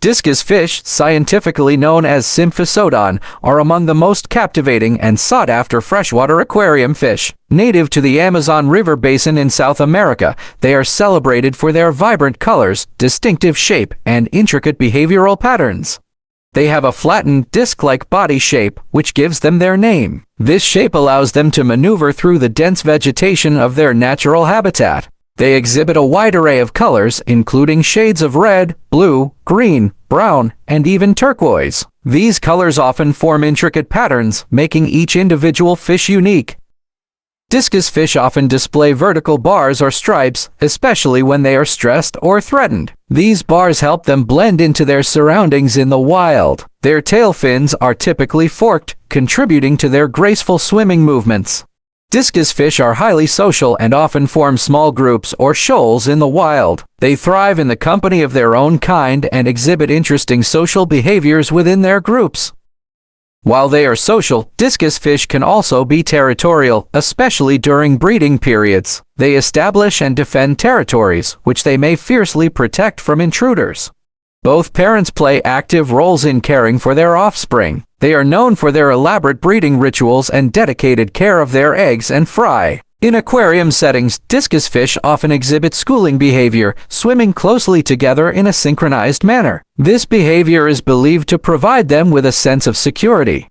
Discus fish, scientifically known as Symphysoodon, are among the most captivating and sought-after freshwater aquarium fish. Native to the Amazon River basin in South America, they are celebrated for their vibrant colors, distinctive shape, and intricate behavioral patterns. They have a flattened, disc-like body shape, which gives them their name. This shape allows them to maneuver through the dense vegetation of their natural habitat. They exhibit a wide array of colors, including shades of red, blue, green, brown, and even turquoise. These colors often form intricate patterns, making each individual fish unique. Discus fish often display vertical bars or stripes, especially when they are stressed or threatened. These bars help them blend into their surroundings in the wild. Their tail fins are typically forked, contributing to their graceful swimming movements. Discus fish are highly social and often form small groups or shoals in the wild. They thrive in the company of their own kind and exhibit interesting social behaviors within their groups. While they are social, discus fish can also be territorial, especially during breeding periods. They establish and defend territories, which they may fiercely protect from intruders. Both parents play active roles in caring for their offspring. They are known for their elaborate breeding rituals and dedicated care of their eggs and fry. In aquarium settings, discus fish often exhibit schooling behavior, swimming closely together in a synchronized manner. This behavior is believed to provide them with a sense of security.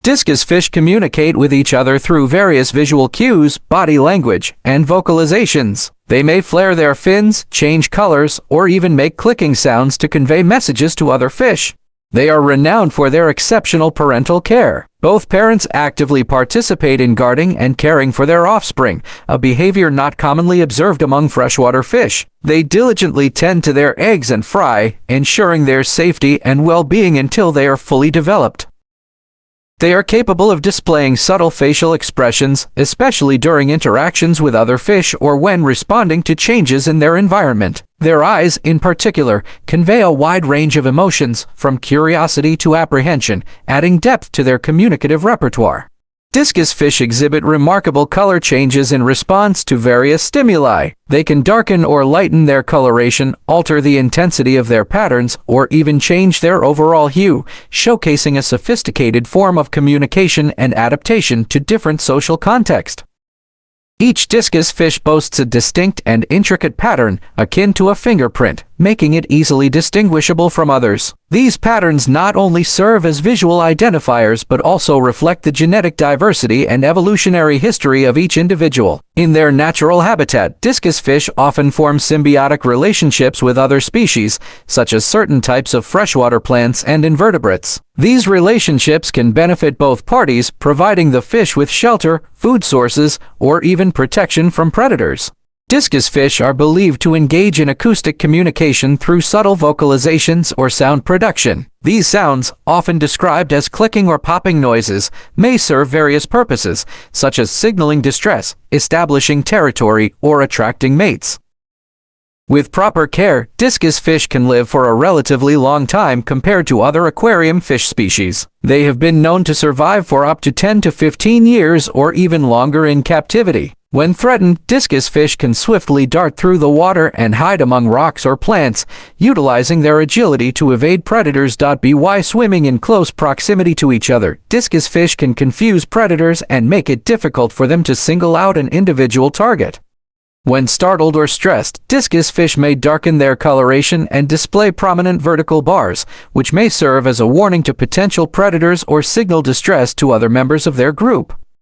Discus fish communicate with each other through various visual cues, body language, and vocalizations. They may flare their fins, change colors, or even make clicking sounds to convey messages to other fish. They are renowned for their exceptional parental care. Both parents actively participate in guarding and caring for their offspring, a behavior not commonly observed among freshwater fish. They diligently tend to their eggs and fry, ensuring their safety and well-being until they are fully developed. They are capable of displaying subtle facial expressions, especially during interactions with other fish or when responding to changes in their environment. Their eyes, in particular, convey a wide range of emotions, from curiosity to apprehension, adding depth to their communicative repertoire. Discus fish exhibit remarkable color changes in response to various stimuli. They can darken or lighten their coloration, alter the intensity of their patterns, or even change their overall hue, showcasing a sophisticated form of communication and adaptation to different social contexts. Each discus fish boasts a distinct and intricate pattern, akin to a fingerprint, making it easily distinguishable from others. These patterns not only serve as visual identifiers but also reflect the genetic diversity and evolutionary history of each individual. In their natural habitat, discus fish often form symbiotic relationships with other species, such as certain types of freshwater plants and invertebrates. These relationships can benefit both parties, providing the fish with shelter, food sources, or even protection from predators. Discus fish are believed to engage in acoustic communication through subtle vocalizations or sound production. These sounds, often described as clicking or popping noises, may serve various purposes, such as signaling distress, establishing territory, or attracting mates. With proper care, discus fish can live for a relatively long time compared to other aquarium fish species. They have been known to survive for up to 10 to 15 years or even longer in captivity. When threatened, discus fish can swiftly dart through the water and hide among rocks or plants, utilizing their agility to evade predators. By swimming in close proximity to each other, discus fish can confuse predators and make it difficult for them to single out an individual target. When startled or stressed, discus fish may darken their coloration and display prominent vertical bars, which may serve as a warning to potential predators or signal distress to other members of their group.